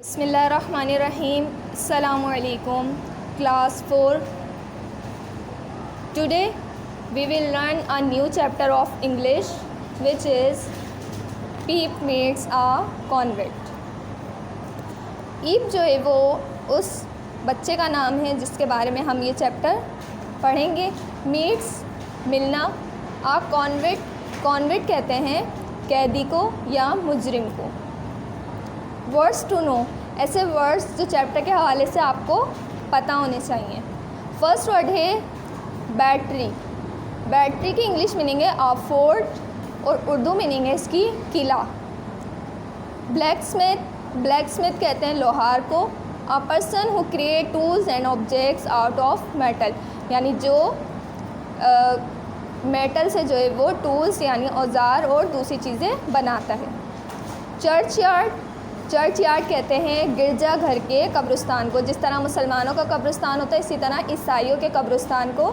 Bismillahirrahmanirrahim. Assalamu alaikum. Class 4. Today we will learn a new chapter of English, which is Peep meets a convict. ईप जो है वो उस बच्चे का नाम है जिसके बारे में हम ये चैप्टर पढ़ेंगे. मीट्स मिलना. आ कॉन्विक्ट कहते हैं कैदी को या मुजरिम को. Words to know. ऐसे वर्ड्स जो चैप्टर के हवाले से आपको पता होने चाहिए. फर्स्ट वर्ड है बैटरी. बैटरी की इंग्लिश मीनिंग है आ फोर्ट और उर्दू मीनिंग है इसकी किला. ब्लैकस्मिथ कहते हैं लोहार को. A person who create tools and objects out of metal, यानी जो मेटल से जो है वो टूल्स यानी औजार और दूसरी चीज़ें बनाता है. चर्च यार्ड कहते हैं गिरजाघर के कब्रिस्तान को. जिस तरह मुसलमानों का कब्रिस्तान होता है इसी तरह ईसाइयों के कब्रिस्तान को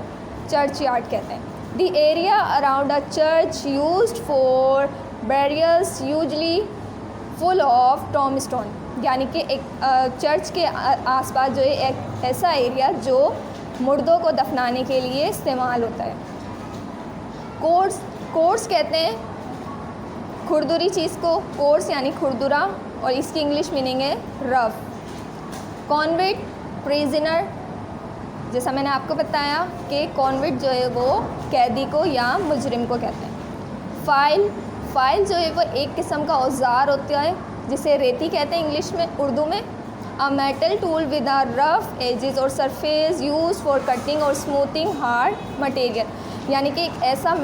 चर्च यार्ड कहते हैं. The area around a church used for barriers usually full of tombstone, यानी कि एक चर्च के आसपास जो है एक ऐसा एरिया जो मुर्दों को दफनाने के लिए इस्तेमाल होता है. कोर्स कहते हैं खुरदुरी चीज़ को. कोर्स यानी खुरदुरा और इसकी इंग्लिश मीनिंग है रफ. Convict prisoner. जैसा मैंने आपको बताया कि कॉन्विक्ट जो है वो कैदी को या मुजरिम को कहते हैं. फाइल जो है वो एक किस्म का औजार होता है जिसे रेती कहते हैं इंग्लिश में. उर्दू में a metal tool with a rough edges और सरफेस यूज फॉर कटिंग और स्मूथिंग हार्ड मटेरियल, यानी कि एक ऐसा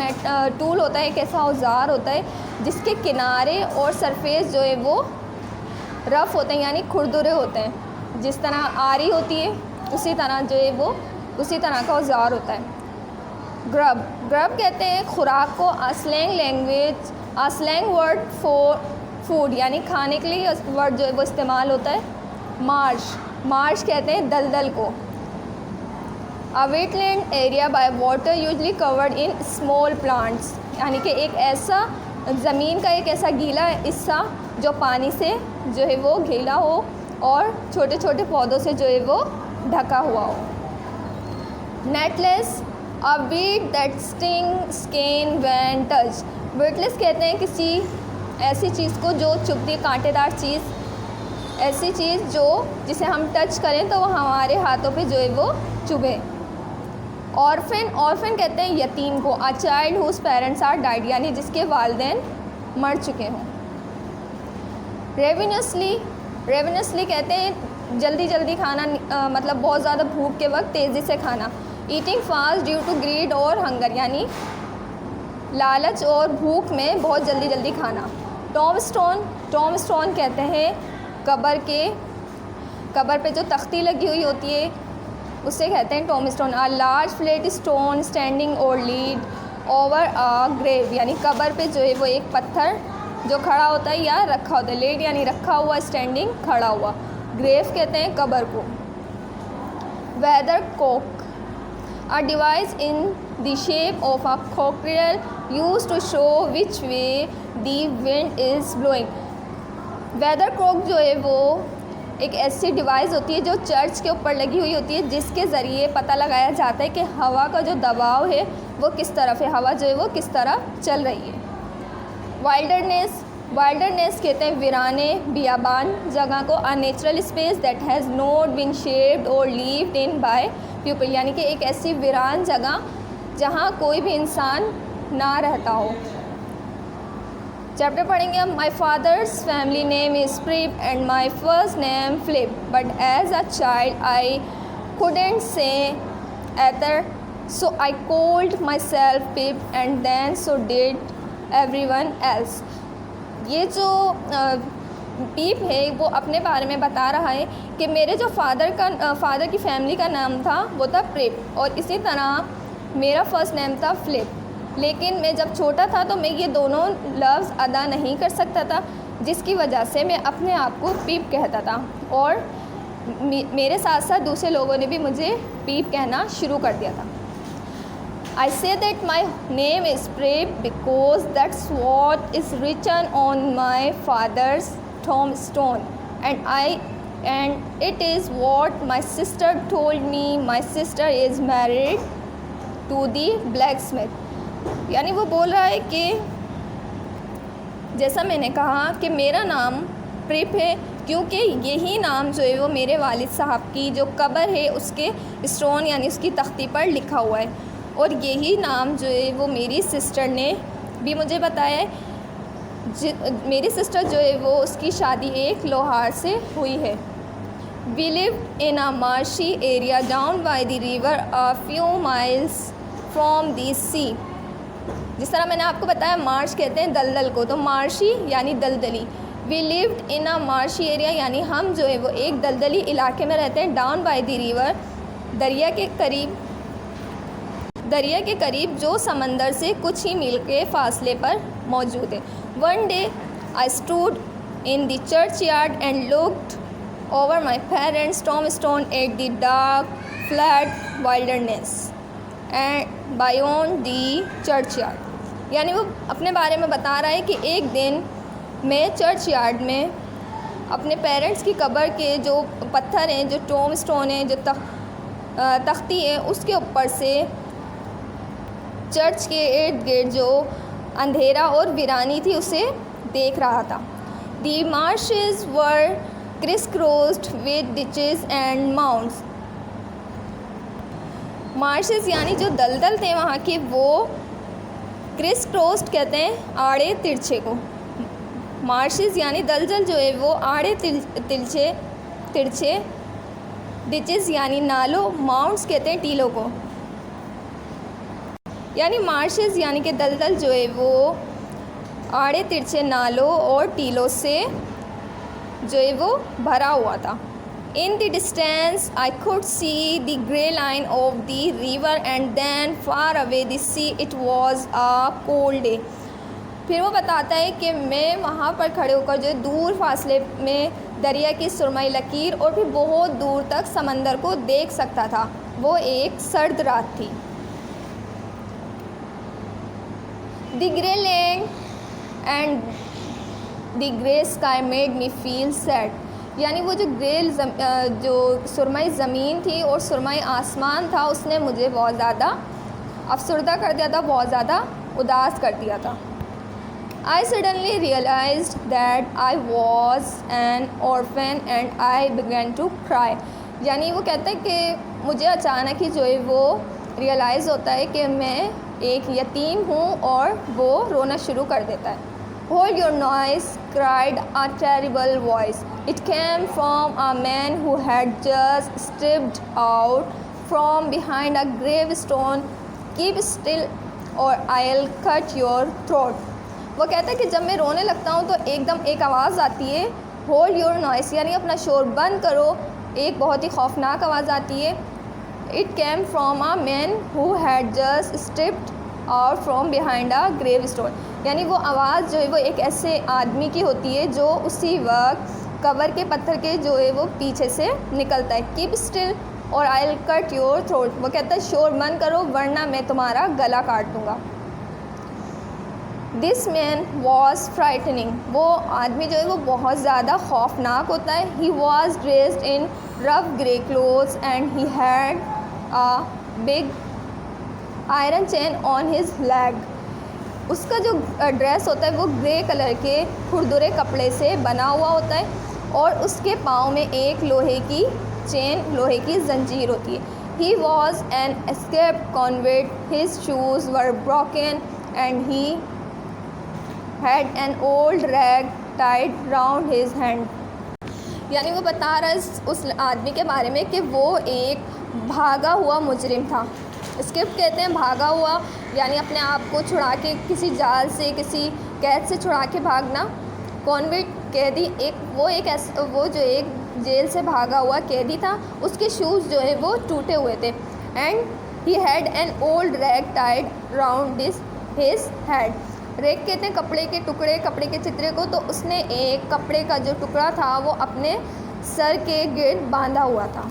टूल होता है, एक ऐसा औजार होता है जिसके किनारे और सरफेस जो है वो रफ़ होते हैं यानी खुरदुरे होते हैं. जिस तरह आरी होती है उसी तरह जो है वो उसी तरह का औजार होता है. ग्रब कहते हैं खुराक को. स्लैंग वर्ड फॉर फूड, यानी खाने के लिए वर्ड जो है वो इस्तेमाल होता है. मार्श कहते हैं दलदल को. A wetland area by water usually covered in small plants, यानी कि एक ऐसा ज़मीन का एक ऐसा गीला हिस्सा जो पानी से जो है वो गीला हो और छोटे छोटे पौधों से जो है वो ढका हुआ हो. Nettles a weed that sting skin when touch. वेटलेस कहते हैं किसी ऐसी चीज़ को जो चुभती, कांटेदार चीज़, ऐसी चीज़ जो जिसे हम टच करें तो वो हमारे हाथों पे जो है वो चुभे. ऑर्फन कहते हैं यतीम को. A child whose parents are died, यानी जिसके वालिदैन मर चुके हों. रेवेन्यूसली कहते हैं जल्दी खाना, मतलब बहुत ज़्यादा भूख के वक्त तेज़ी से खाना. Eating fast due to greed और हंगर, यानी लालच और भूख में बहुत जल्दी खाना. टॉमस्टोन कहते हैं कब्र पे जो तख्ती लगी हुई होती है उससे कहते हैं tombstone. A large flat stone standing और लीड ओवर अ ग्रेव, यानी कब्र पे जो है वो एक पत्थर जो खड़ा होता है या रखा होता है. लेड यानी रखा हुआ, स्टैंडिंग खड़ा हुआ. ग्रेव कहते हैं कब्र को. Weathercock a device in the shape of a cocktail use to show which way the wind is blowing. Weathercock जो है वो एक ऐसी डिवाइस होती है जो चर्च के ऊपर लगी हुई होती है जिसके ज़रिए पता लगाया जाता है कि हवा का जो दबाव है वो किस तरफ है, हवा जो है वो किस तरफ चल रही है. वाइल्डरनेस कहते हैं वीराने, बियाबान जगह को. A natural space that has not bean shaped और लीव्ड इन बाय पीपल, यानी कि एक ऐसी वीरान जगह जहाँ कोई भी इंसान ना रहता हो. चैप्टर पढ़ेंगे हम. My father's family name is Pirrip and my first name Philip, but as a child I couldn't say either, so I called myself Pip and then so did everyone else. ये जो पीप है वो अपने बारे में बता रहा है कि मेरे जो फादर की फैमिली का नाम था वो था प्रिप और इसी तरह मेरा फर्स्ट नेम था फ्लिप. लेकिन मैं जब छोटा था तो मैं ये दोनों लफ्ज़ अदा नहीं कर सकता था, जिसकी वजह से मैं अपने आप को पीप कहता था और मेरे साथ साथ दूसरे लोगों ने भी मुझे पीप कहना शुरू कर दिया था. I say that my name is Prep because that's what is written on my father's tombstone, and I and it is what my sister told me, my sister is married to the blacksmith. यानी वो बोल रहा है कि जैसा मैंने कहा कि मेरा नाम प्रिप है क्योंकि यही नाम जो है वो मेरे वालिद साहब की जो कब्र है उसके स्टोन यानी उसकी तख्ती पर लिखा हुआ है, और यही नाम जो है वो मेरी सिस्टर ने भी मुझे बताया है। मेरी सिस्टर जो है वो उसकी शादी एक लोहार से हुई है। We lived in a marshy area down by the river a few miles from the sea. जिस तरह मैंने आपको बताया मार्श कहते हैं दलदल को, तो मार्शी यानी दलदली। We lived in a marshy area यानी हम जो है वो एक दलदली इलाके में रहते हैं। डाउन बाय द रिवर, दरिया के करीब जो समंदर से कुछ ही मील के फासले पर मौजूद है। One day I stood in the churchyard and looked over my parents tombstone at the dark flat wilderness and beyond the churchyard. यानी वो अपने बारे में बता रहा है कि एक दिन मैं चर्च यार्ड में अपने पेरेंट्स की कब्र के जो पत्थर हैं, जो टॉम स्टोन हैं, जो तख्ती है, उसके ऊपर से चर्च के इर्द गिर्द जो अंधेरा और वीरानी थी उसे देख रहा था। The marshes were crisscrossed with ditches and mounds. Marshes यानी जो दलदल थे वहाँ के, वो क्रिस क्रॉस्ड कहते हैं आड़े तिरछे को। मार्शेस यानी दलदल जो है वो आड़े तिरछे, डिचेस यानी नालों, माउंट्स कहते हैं टीलों को। यानी मार्शेस यानी कि दलदल जो है वो आड़े तिरछे नालों और टीलों से जो है वो भरा हुआ था। In the distance I could see the grey line of the river and then far away the sea. It was a cold day. फिर वो बताता है कि मैं वहाँ पर खड़े होकर जो दूर फासले में दरिया की सुरमई लकीर और फिर बहुत दूर तक समंदर को देख सकता था। वो एक सर्द रात थी। The grey land and the grey sky made me feel sad. यानी वो जो जो सुरमई ज़मीन थी और सुरमई आसमान था उसने मुझे बहुत ज़्यादा अफसरदा कर दिया था, बहुत ज़्यादा उदास कर दिया था। I suddenly realized that I was an orphan and I began to cry। यानी वो कहता है कि मुझे अचानक ही जो है वो रियलाइज़ होता है कि मैं एक यतीम हूँ और वो रोना शुरू कर देता है। Hold your noise, cried a terrible voice. It came from a man who had just stepped out from behind a gravestone. Keep still or I'll cut your throat। वो कहता है कि जब मैं रोने लगता हूँ तो एकदम एक आवाज़ आती है, होल्ड योर नॉइस, यानी अपना शोर बंद करो। एक बहुत ही खौफनाक आवाज़ आती है। It came from a man who had just stepped out from behind a gravestone. यानी वो आवाज़ जो है वो एक ऐसे आदमी की होती है जो उसी वक्त कब्र के पत्थर के जो है वो पीछे से निकलता है। कीप स्टिल और I will cut your throat. वो कहता है शोर बंद करो वरना मैं तुम्हारा गला काट दूँगा। This man was frightening. वो आदमी जो है वो बहुत ज़्यादा खौफनाक होता है। He was dressed in rough grey clothes and he had a big iron chain on his leg. उसका जो ड्रेस होता है वो ग्रे कलर के खुरदुरे कपड़े से बना हुआ होता है और उसके पाँव में एक लोहे की चेन, लोहे की जंजीर होती है। He was an escaped convict. His shoes were broken and he had an old rag tied round his hand. यानी वो बता रहा है उस आदमी के बारे में कि वो एक भागा हुआ मुजरिम था। स्किप कहते हैं भागा हुआ, यानी अपने आप को छुड़ा के किसी जाल से, किसी कैद से छुड़ा के भागना। कॉन्विक्ट कैदी, वो जो एक जेल से भागा हुआ कैदी था। उसके शूज़ जो है वो टूटे हुए थे। And he had an old rag tied round his head. Rag कहते हैं कपड़े के टुकड़े, कपड़े के चित्रे को। तो उसने एक कपड़े का जो टुकड़ा था वो अपने सर के गिर्द बांधा हुआ था।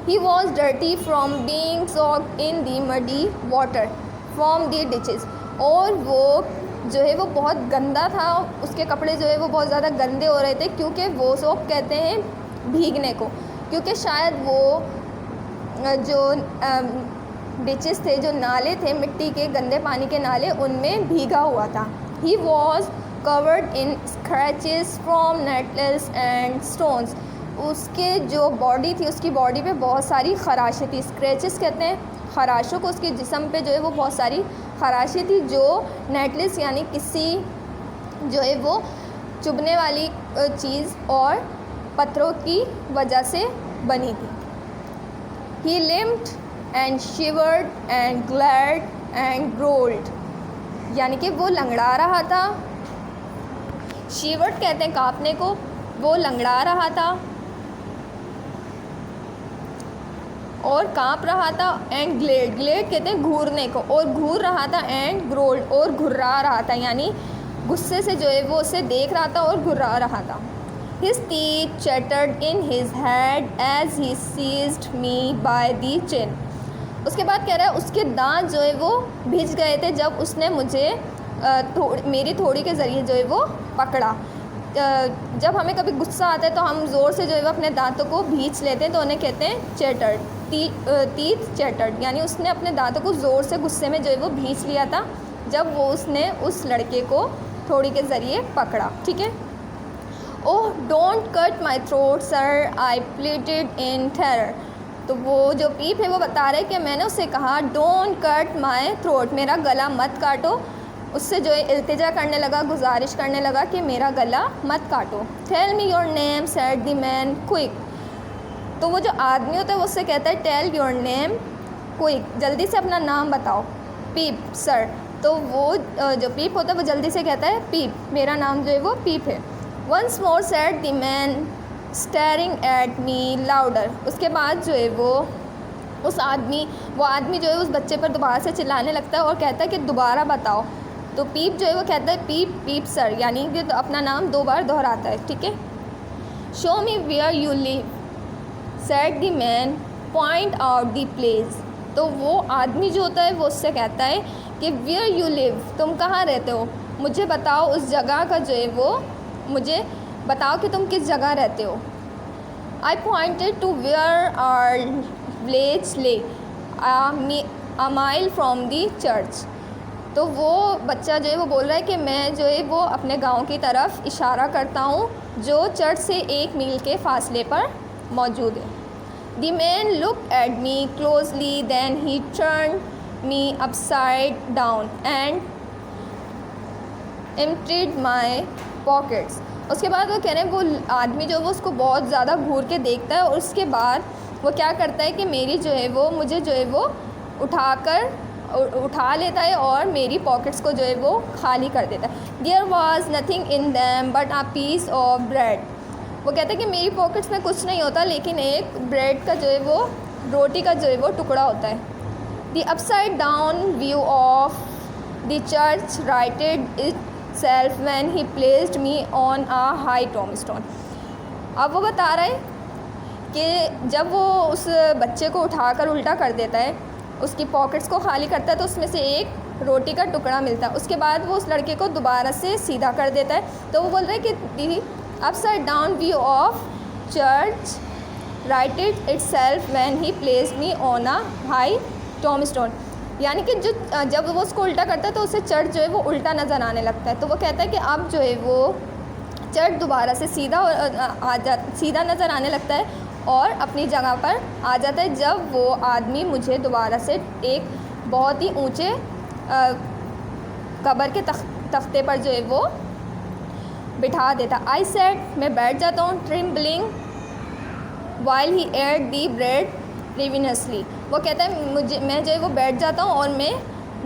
He was dirty from being soaked in the muddy water from the ditches। और वो जो है वो बहुत गंदा था, उसके कपड़े जो है वो बहुत ज़्यादा गंदे हो रहे थे क्योंकि वो सोक कहते हैं भीगने को, क्योंकि शायद वो जो डिचेस थे, जो नाले थे मिट्टी के गंदे पानी के नाले, उनमें भीगा हुआ था। He was covered in scratches from nettles and stones. उसके जो बॉडी थी, उसकी बॉडी पे बहुत सारी खराशें थी। स्क्रैचेस कहते हैं खराशों को, उसके जिस्म पे जो है वो बहुत सारी खराशें थी, जो नेटलेस यानी किसी जो है वो चुभने वाली चीज़ और पत्थरों की वजह से बनी थी। He limped and shivered and glared and growled, यानी कि वो लंगड़ा रहा था। शिवर्ड कहते हैं कांपने को, वो लंगड़ा रहा था और कांप रहा था। एंड ग्लेड, ग्लेड कहते हैं घूरने को, और घूर रहा था। एंड ग्रोल्ड, और घुर्रा रहा था, यानी गुस्से से जो है वो उसे देख रहा था और घुर्रा रहा था। His teeth chattered in his head as he seized me by the chin. उसके बाद कह रहा है उसके दांत जो है वो भिज गए थे जब उसने मुझे मेरी थोड़ी के ज़रिए जो है वो पकड़ा। जब हमें कभी गुस्सा आता है तो हम ज़ोर से जो है वो अपने दांतों को भींच लेते हैं, तो उन्हें कहते हैं चैटर्ड, टीथ चैटर्ड, यानी उसने अपने दांतों को ज़ोर से गुस्से में जो है वो भींच लिया था जब वो उसने उस लड़के को थोड़ी के ज़रिए पकड़ा। ठीक है। Oh don't cut my throat sir, I pleaded in terror. तो वो जो पीप है वो बता रहे कि मैंने उससे कहा डोंट कट माई थ्रोट, मेरा गला मत काटो। उससे जो है इल्तिजा करने लगा, गुजारिश करने लगा कि मेरा गला मत काटो। Tell me your name said the man quick. तो वो जो आदमी होता है वो उससे कहता है टेल योर नेम क्विक, जल्दी से अपना नाम बताओ। पीप सर, तो वो जो पीप होता है वो जल्दी से कहता है पीप, मेरा नाम जो है वो पीप है। Once more said the man staring at me louder. उसके बाद जो है वो आदमी जो है उस बच्चे पर दोबारा से चिल्लाने लगता है और कहता है कि दोबारा बताओ। तो पीप जो है वो कहता है पीप पीप सर, यानी कि तो अपना नाम 2 बार दोहराता है। ठीक है। Show me where you live said the man point out the place. तो वो आदमी जो होता है वो उससे कहता है कि वेयर यू लिव, तुम कहाँ रहते हो, मुझे बताओ उस जगह का जो है वो, मुझे बताओ कि तुम किस जगह रहते हो। I pointed to where our village lay a mile from the church. तो वो बच्चा जो है वो बोल रहा है कि मैं जो है वो अपने गांव की तरफ इशारा करता हूँ जो चर्च से 1 मील के फासले पर मौजूद है। The man look at me closely then he turn me upside down and emptied my pockets. उसके बाद वो कह रहे हैं वो आदमी जो है वो उसको बहुत ज़्यादा घूर के देखता है और उसके बाद वो क्या करता है कि मेरी जो है वो मुझे जो है वो उठा लेता है और मेरी पॉकेट्स को जो है वो खाली कर देता है। There was nothing in them but a piece of bread. वो कहता है कि मेरी पॉकेट्स में कुछ नहीं होता लेकिन एक ब्रेड का जो है वो, रोटी का जो है वो टुकड़ा होता है। The upside down view of the church righted it self when he placed me on a high tombstone. अब वो बता रहा है कि जब वो उस बच्चे को उठाकर उल्टा कर देता है, उसकी पॉकेट्स को खाली करता है, तो उसमें से एक रोटी का टुकड़ा मिलता है। उसके बाद वो उस लड़के को दोबारा से सीधा कर देता है। तो वो बोल रहा है कि दी upside down view of church righted it self when he placed me on a high tombstone, यानी कि जब वो उसको उल्टा करता है तो उसे चर्च जो है वो उल्टा नज़र आने लगता है। तो वो कहता है कि अब जो है वो चर्च दोबारा से सीधा नज़र आने लगता है और अपनी जगह पर आ जाता है जब वो आदमी मुझे दोबारा से एक बहुत ही ऊंचे कब्र के तख्ते पर जो है वो बिठा देता। आई सेट, मैं बैठ जाता हूँ, trembling while he ate the bread ravenously. वो कहता है मैं जो है वो बैठ जाता हूँ और मैं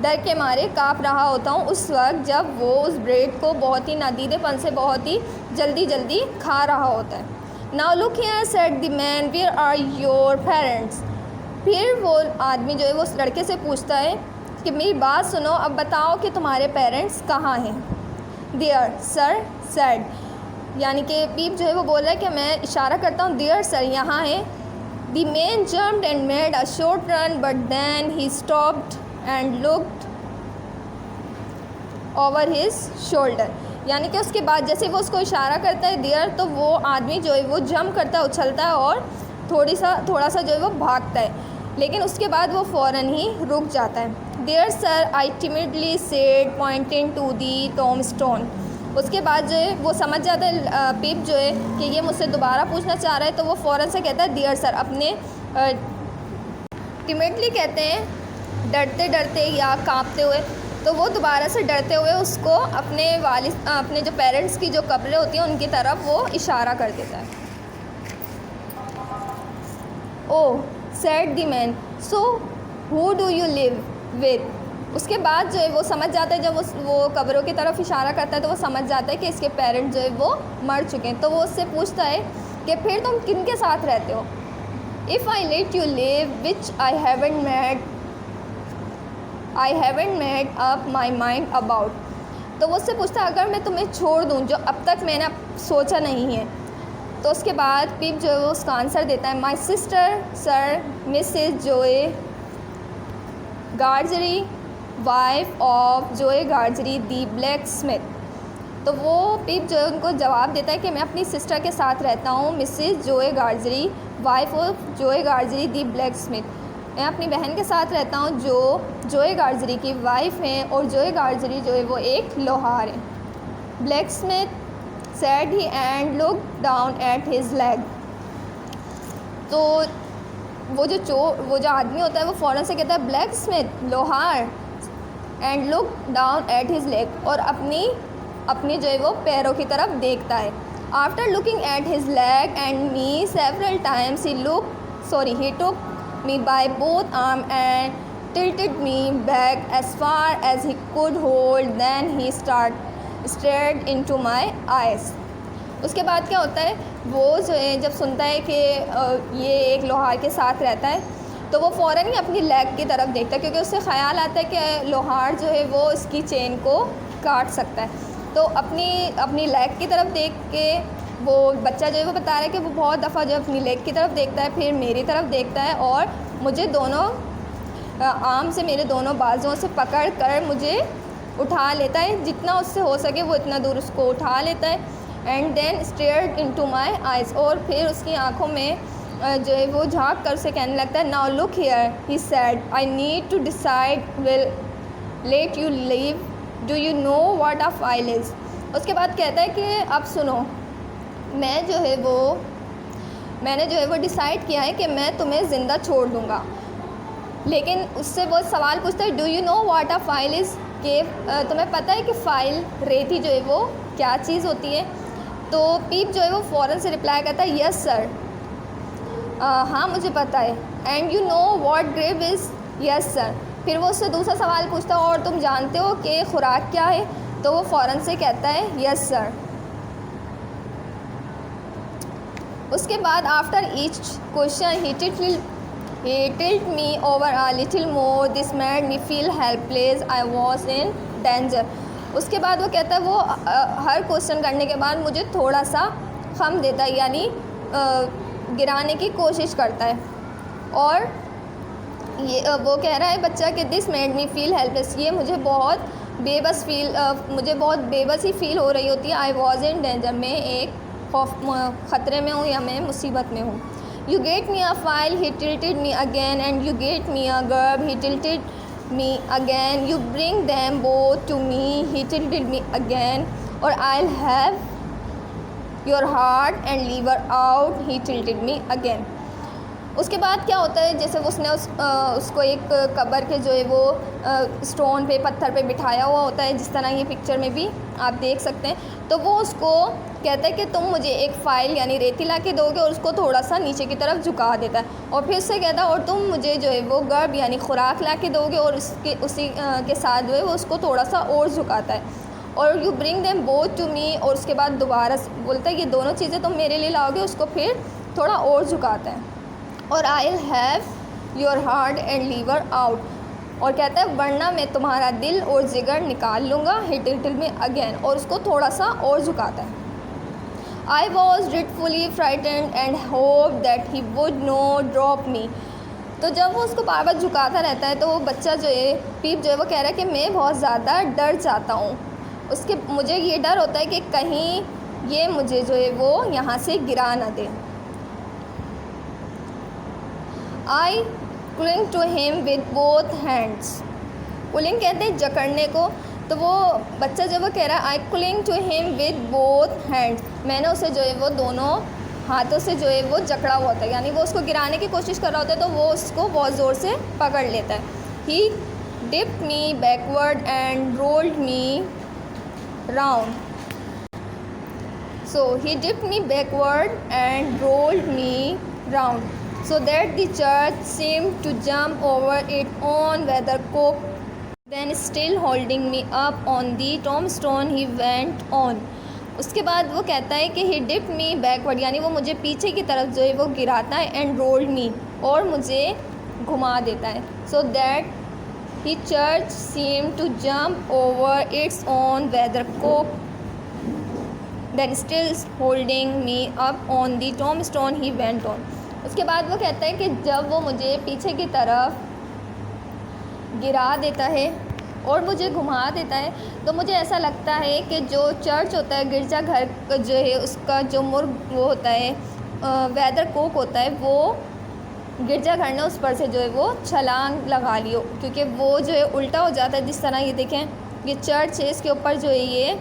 डर के मारे काँप रहा होता हूँ उस वक्त जब वो उस ब्रेड को बहुत ही नादीदेपन से बहुत ही जल्दी खा रहा होता है। Now look here said the man where are your parents. फिर वो आदमी जो है वो उस लड़के से पूछता है कि मेरी बात सुनो, अब बताओ कि तुम्हारे पेरेंट्स कहाँ हैं। देयर सर सेड, यानी कि पीप जो है वो बोल रहा है कि मैं इशारा करता हूँ देयर सर, यहाँ है। The man jumped and made a short run but then he stopped and looked over his shoulder. यानी कि उसके बाद जैसे वो उसको इशारा करता है देयर, तो वो आदमी जो है वो जंप करता है, उछलता है और थोड़ा सा जो है वो भागता है, लेकिन उसके बाद वो फ़ौरन ही रुक जाता है। There sir I timidly said pointing to the tombstone. उसके बाद जो है वो समझ जाता है पीप जो है कि ये मुझसे दोबारा पूछना चाह रहा है, तो वो फ़ौरन से कहता है देयर सर, अपने टिमिडली कहते हैं डरते डरते या कांपते हुए, तो वो दोबारा से डरते हुए उसको अपने जो पेरेंट्स की जो कब्रें होती हैं उनकी तरफ वो इशारा कर देता है। Oh said the man, so who do you live with. उसके बाद जो है वो समझ जाता है, जब वो कब्रों की तरफ इशारा करता है तो वो समझ जाता है कि इसके पेरेंट्स जो है वो मर चुके हैं। तो वो उससे पूछता है कि फिर तुम किन के साथ रहते हो। If I let you live which I haven't made up my mind about. तो वो उससे पूछता है अगर मैं तुम्हें छोड़ दूँ जो अब तक मैंने सोचा नहीं है। तो उसके बाद पीप जो है वो उसका आंसर देता है my sister sir Mrs Joe Gargery wife of Joe Gargery the blacksmith. तो वो पीप जो है उनको जवाब देता है कि मैं अपनी सिस्टर के साथ रहता हूँ, Mrs Joe Gargery wife of Joe Gargery the blacksmith. मैं अपनी बहन के साथ रहता हूँ जो जोए गार्जरी की वाइफ हैं, और जोए गार्जरी जो है वो एक लोहार है। Black Smith said he and looked down at his leg। तो वो जो आदमी होता है वो फ़ौरन से कहता है ब्लैक स्मिथ लोहार, and look down at his leg, और अपनी जो है वो पैरों की तरफ देखता है। After looking at his leg and me several times he took me by both arm and tilted me back as far as he could hold, then he stared into my eyes। उसके बाद क्या होता है, वो जो है जब सुनता है कि ये एक लोहार के साथ रहता है, तो वो फ़ौरन ही अपनी लेग की तरफ देखता है, क्योंकि उससे ख़याल आता है कि लोहार जो है वो इसकी चेन को काट सकता है। तो अपनी लेग की तरफ देख के वो बच्चा जो है वो बता रहा है कि वो बहुत दफ़ा जो अपनी लेग की तरफ देखता है, फिर मेरी तरफ देखता है, और मुझे दोनों आर्म से, मेरे दोनों बाजुओं से पकड़ कर मुझे उठा लेता है, जितना उससे हो सके वो इतना दूर उसको उठा लेता है। And then stared into my eyes, और फिर उसकी आंखों में जो है वो झांक कर उसे कहने लगता है now look here he said I need to decide will let you leave, do you know what a file is. उसके बाद कहता है कि अब सुनो, मैंने जो है वो डिसाइड किया है कि मैं तुम्हें ज़िंदा छोड़ दूँगा। लेकिन उससे वो सवाल पूछता है do you know what a file is, कि तुम्हें पता है कि फ़ाइल रेती जो है वो क्या चीज़ होती है। तो पीप जो है वो फ़ौरन से रिप्लाई करता है यस सर, हाँ मुझे पता है। And you know what grave is, yes sir. फिर वो उससे दूसरा सवाल पूछता है और तुम जानते हो कि खुराक क्या है, तो वो फ़ौरन से कहता है यस सर। उसके बाद after each question he tilted me over a little more, this made me feel helpless, I was in danger। उसके बाद वो कहता है वो हर क्वेश्चन करने के बाद मुझे थोड़ा सा खम देता है, यानी गिराने की कोशिश करता है। और ये वो कह रहा है बच्चा कि this made me feel helpless, ये मुझे बहुत बेबस ही फील हो रही होती है। आई वॉज इन डेंजर, मैं एक ख़तरे में हूँ या मैं मुसीबत में हूँ। You get me a file, he tilted me again, and you get me a girl, he tilted me again, you bring them both to me, he tilted me again, or I'll have your heart and liver out, he tilted me again। उसके बाद क्या होता है, जैसे उसने उसको एक कब्र के जो है वो स्टोन पे, पत्थर पे बिठाया हुआ होता है, जिस तरह ये पिक्चर में भी आप देख सकते हैं। तो वो उसको कहता है कि तुम मुझे एक फ़ाइल यानी रेती ला के दोगे, और उसको थोड़ा सा नीचे की तरफ झुका देता है, और फिर उससे कहता है और तुम मुझे जो है वो गर्भ यानी खुराक ला के दोगे, और उसी के साथ जो है वो उसको थोड़ा सा और झुकाता है, और you bring them both to me, और उसके बाद दोबारा बोलता है ये दोनों चीज़ें तुम मेरे लिए लाओगे, उसको फिर थोड़ा और झुकाता है, और I will have your heart and liver out, और कहता है वरना मैं तुम्हारा दिल और जिगर निकाल लूँगा, ही टिल्टेड मी अगेन, और उसको थोड़ा सा और झुकाता है। I was dreadfully frightened and hoped that he would not drop me। तो जब वो उसको बार बार झुकाता रहता है तो वो बच्चा जो है पीप जो है वो कह रहा है कि मैं बहुत ज़्यादा डर जाता हूँ। उसके मुझे ये डर होता है कि कहीं ये मुझे जो है वो यहाँ से गिरा ना दे। I clung to him with both hands. पुलिंग कहते हैं जकड़ने को, तो वो बच्चा जो वो कह रहा है I clung to him with both hands, मैंने उसे जो है वो दोनों हाथों से जो है वो जकड़ा हुआ था, यानी वो उसको गिराने की कोशिश कर रहा होता है तो वो उसको बहुत ज़ोर से पकड़ लेता है। ही dipped me backward and rolled me round. So he dipped me backward and rolled me round, so that the church seemed to jump over its own weathercock. Then still holding me up on the tombstone he went on. उसके बाद वो कहता है कि he dipped me backward, यानी वो मुझे पीछे की तरफ जो है वो गिराता है, and rolled me, और मुझे घुमा देता है, so that the church seemed to jump over its own weathercock. Then still holding me up on the tombstone he went on. उसके बाद वो कहता है कि जब वो मुझे पीछे की तरफ गिरा देता है और मुझे घुमा देता है तो मुझे ऐसा लगता है कि जो चर्च होता है, गिरजा घर जो है, उसका जो मुर्ग वो होता है, वेदर कोक होता है, वो गिरजा घर ने उस पर से जो है वो छलांग लगा लियो, क्योंकि वो जो है उल्टा हो जाता है। जिस तरह ये देखें, ये चर्च है, इसके ऊपर जो है ये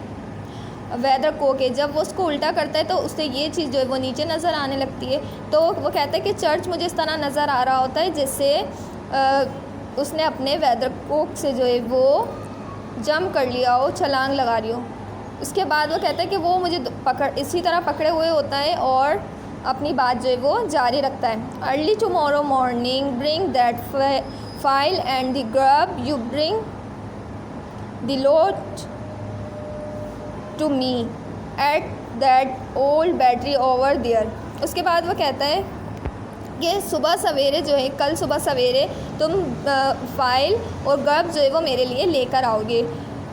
वेदर कोक है, जब वो उसको उल्टा करता है तो उससे ये चीज़ जो है वो नीचे नज़र आने लगती है। तो वो कहता है कि चर्च मुझे इस तरह नज़र आ रहा होता है जैसे उसने अपने वेदर कोक से जो है वो जंप कर लिया हो, छलांग लगा रही हो। उसके बाद वो कहता है कि वो मुझे इसी तरह पकड़े हुए होता है और अपनी बात जो है वो जारी रखता है। Early tomorrow morning bring that file and the grub you bring the load to me at that old battery over there. उसके बाद वो कहता है कि सुबह सवेरे जो है, कल सुबह सवेरे तुम फाइल और गर्ब जो है वो मेरे लिए लेकर आओगे।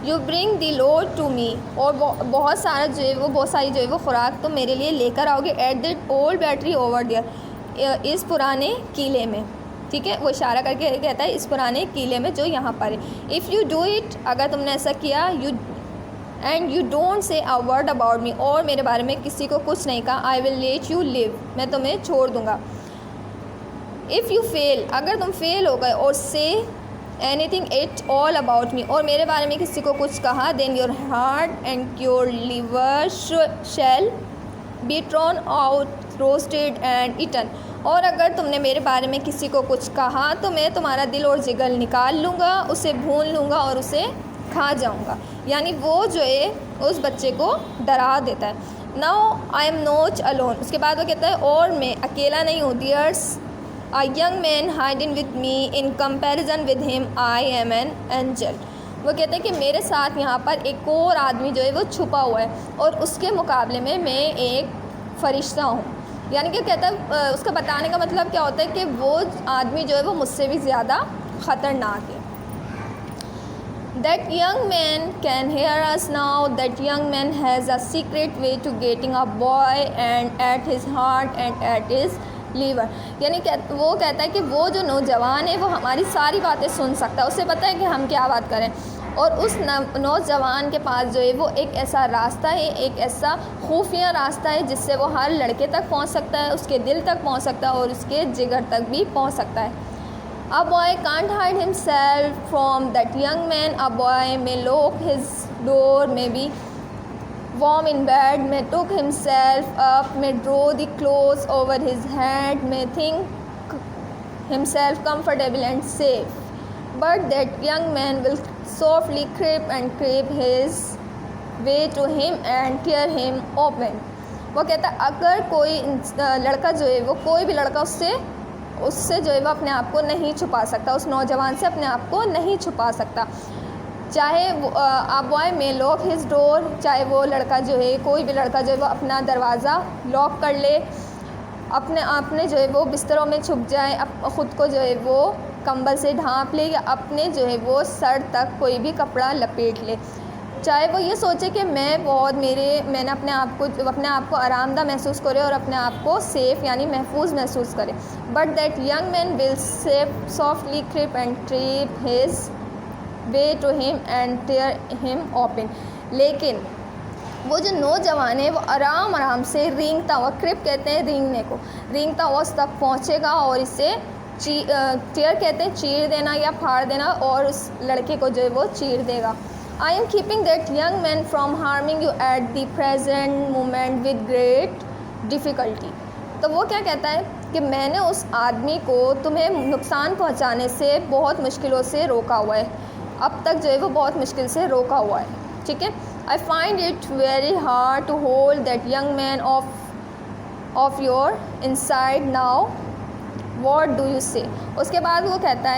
You bring the load to me, और बहुत सारा जो है वो बहुत सारी जो है वो खुराक तुम मेरे लिए लेकर आओगे at that old battery over there, इस पुराने किले में। ठीक है, वो इशारा करके कहता है इस पुराने किले में जो यहाँ पर है। इफ़ यू डू इट, अगर तुमने ऐसा किया, and you don't say a word about me, और मेरे बारे में किसी को कुछ नहीं कहा, I will let you live, मैं तुम्हें छोड़ दूँगा। इफ़ यू फेल, अगर तुम फेल हो गए, और say anything at all about me, और मेरे बारे में किसी को कुछ कहा, then your heart and your liver shall be torn out roasted and eaten, और अगर तुमने मेरे बारे में किसी को कुछ कहा तो मैं तुम्हारा दिल और जिगर निकाल लूँगा, उसे भून लूँगा और उसे खा जाऊँगा। यानी वो जो है उस बच्चे को डरा देता है। Now I am not alone, उसके बाद वो कहता है और मैं अकेला नहीं हूँ। There's a young man hiding with me, in comparison with him I am an angel. वो कहते हैं कि मेरे साथ यहाँ पर एक और आदमी जो है वो छुपा हुआ है, और उसके मुकाबले में मैं एक फ़रिश्ता हूँ। यानी कि कहता है, उसका बताने का मतलब क्या होता है कि वो आदमी जो है वो मुझसे भी ज़्यादा ख़तरनाक है। That young man can hear us now. That young man has a secret way to getting a boy and at his heart and at his liver. यानी वो कहता है कि वो जो नौजवान है वो हमारी सारी बातें सुन सकता है, उसे पता है कि हम क्या बात करें, और उस नौजवान के पास जो है वो एक ऐसा रास्ता है, एक ऐसा खुफिया रास्ता है जिससे वो हर लड़के तक पहुंच सकता है, उसके दिल तक पहुंच सकता है और उसके जिगर तक भी पहुंच सकता है। A boy can't hide himself from that young man. A boy may lock his door, may be warm in bed, may tuck himself up, may draw the clothes over his head, may think himself comfortable and safe. But that young man will softly creep his way to him and tear him open. वो कहता है अगर कोई लड़का जो है वो, कोई भी लड़का उससे जो है वो अपने आप को नहीं छुपा सकता, उस नौजवान से अपने आप को नहीं छुपा सकता। चाहे आ बॉय में लॉक हिज डोर, चाहे वो लड़का जो है, कोई भी लड़का जो है वो अपना दरवाज़ा लॉक कर ले, अपने जो है वो बिस्तरों में छुप जाए, ख़ुद को जो है वो कंबल से ढाँप ले, या अपने जो है वो सर तक कोई भी कपड़ा लपेट ले, चाहे वो ये सोचे कि मैंने अपने आप को आरामदा महसूस करे और अपने आप को सेफ़ यानी महफूज महसूस करे। But that young man will softly creep and creep his way to him and tear him open. लेकिन वो जो नौजवान है वो आराम आराम से रेंगता हुआ, क्रिप कहते हैं रेंगने को, रेंगता हुआ उस तक पहुँचेगा और इसे टीयर कहते हैं चीर देना या फाड़ देना, और उस लड़के को जो है वो चीर देगा। I am keeping that young man from harming you at the present moment with great difficulty. तो वो क्या कहता है कि मैंने उस आदमी को तुम्हें नुकसान पहुंचाने से बहुत मुश्किलों से रोका हुआ है, अब तक जो है वो बहुत मुश्किल से रोका हुआ है, ठीक है। I find it very hard to hold that young man off your inside now, what do you say. उसके बाद वो कहता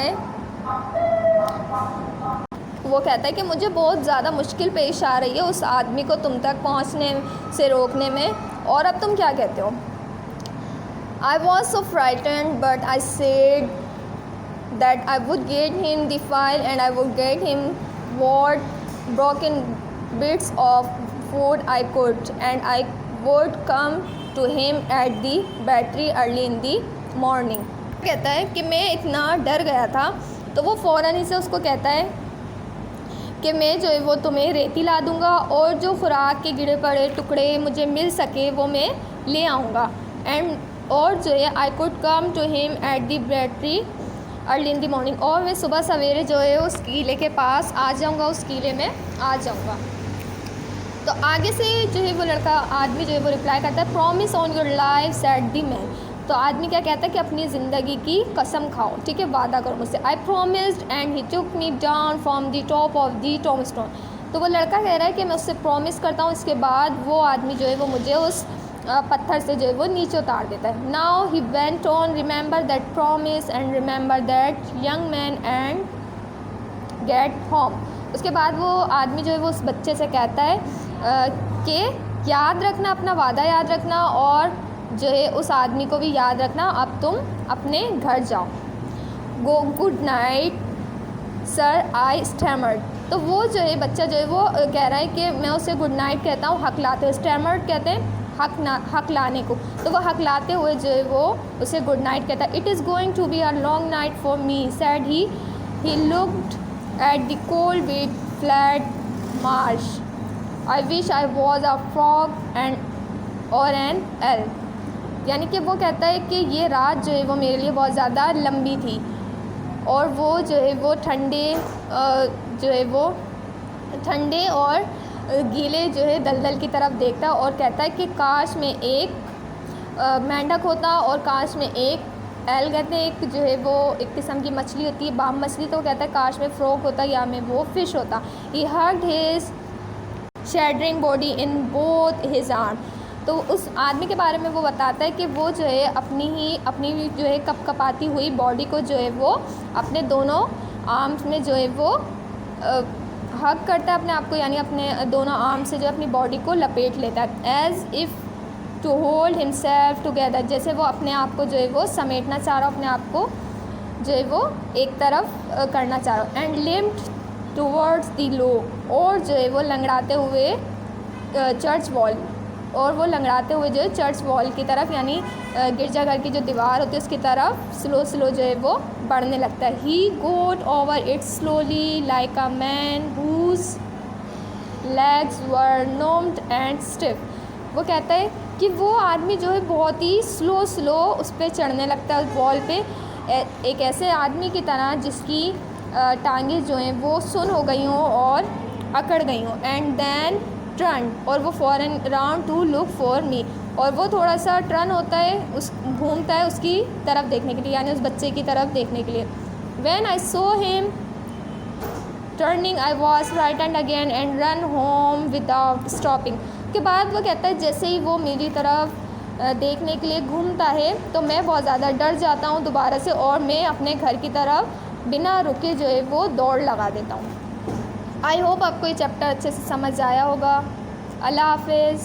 है कि मुझे बहुत ज़्यादा मुश्किल पेश आ रही है उस आदमी को तुम तक पहुंचने से रोकने में, और अब तुम क्या कहते हो। I was so frightened, but I said that I would get him the file and I would get him what broken bits of food I could, and I would come to him at the battery early in the morning। कहता है कि मैं इतना डर गया था, तो वो फ़ौरन ही से उसको कहता है कि मैं जो है वो तुम्हें रेती ला दूँगा और जो खुराक के गिरे पड़े टुकड़े मुझे मिल सके वो मैं ले आऊँगा, एंड और जो है I could come to him at the battery early in the morning, और मैं सुबह सवेरे जो है उस किले के पास आ जाऊँगा, उस किले में आ जाऊँगा। तो आगे से जो है वो लड़का आदमी जो है वो रिप्लाई करता है promise on your life said the man. तो आदमी क्या कहता है कि अपनी ज़िंदगी की कसम खाओ, ठीक है, वादा करो मुझसे। आई promised and he took me down from the top of the tombstone. तो वो लड़का कह रहा है कि मैं उससे प्रॉमिस करता हूँ, इसके बाद वो आदमी जो है वो मुझे उस पत्थर से जो है वो नीचे उतार देता है। Now he went on remember that promise and remember that young man and get home. उसके बाद वो आदमी जो है वो उस बच्चे से कहता है कि याद रखना, अपना वादा याद रखना, और जो है उस आदमी को भी याद रखना, अब तुम अपने घर जाओ। Go good night sir I stammered. तो वो जो है बच्चा जो है वो कह रहा है कि मैं उसे गुड नाइट कहता हूँ, हकलाते हुए। स्टैमर्ड कहते हैं हकलाने को, तो वो हकलाते हुए जो है वो उसे गुड नाइट कहता है। It is going to be a long night for me said he looked at the cold with flat marsh. I wish I was a frog and और एन एल। यानी कि वो कहता है कि ये रात जो है वो मेरे लिए बहुत ज़्यादा लंबी थी, और वो जो है वो ठंडे और गीले जो है दलदल की तरफ देखता है और कहता है कि काश में एक मेंढक होता, और काश में एक एल कहते हैं एक जो है वो एक किस्म की मछली होती है, बाम मछली। तो कहता है काश में फ्रॉग होता या में वो फ़िश होता। He hugged his shuddering body in both his arm. तो उस आदमी के बारे में वो बताता है कि वो जो है अपनी जो है कपकपाती हुई बॉडी को जो है वो अपने दोनों आर्म्स में जो है वो हग करता है अपने आप को, यानी अपने दोनों आर्म से जो अपनी बॉडी को लपेट लेता है। As if two hold himself together, जैसे वो अपने आप को जो है वो समेटना चाह रहा हो, अपने आप को जो है वो एक तरफ करना चाह रहा हो। एंड लिम्प्ड टूवर्ड्स दी लो, और जो है वो लंगड़ाते हुए चर्च वॉल, और वो लंगड़ाते हुए जो है चर्च वॉल की तरफ, यानी गिरजाघर की जो दीवार होती है उसकी तरफ स्लो जो है वो बढ़ने लगता है। He got over it slowly like a man whose legs were numbed and stiff. वो कहता है कि वो आदमी जो है बहुत ही स्लो उस पर चढ़ने लगता है, उस वॉल पे, एक ऐसे आदमी की तरह जिसकी टांगें जो हैं वो सुन हो गई हों और अकड़ गई हों। एंड देन टर्न, और वो फ़ौरन round to look for me, और वो थोड़ा सा टर्न होता है, घूमता है उसकी तरफ देखने के लिए, यानी उस बच्चे की तरफ देखने के लिए। When I saw him turning I was frightened again and run home without stopping. के बाद वो कहता है जैसे ही वो मेरी तरफ देखने के लिए घूमता है तो मैं बहुत ज़्यादा डर जाता हूँ दोबारा से, और मैं अपने घर की तरफ बिना रुके जो है वो दौड़ लगा देता हूँ। आई होप आपको ये चैप्टर अच्छे से समझ आया होगा। अल्लाह हाफिज़।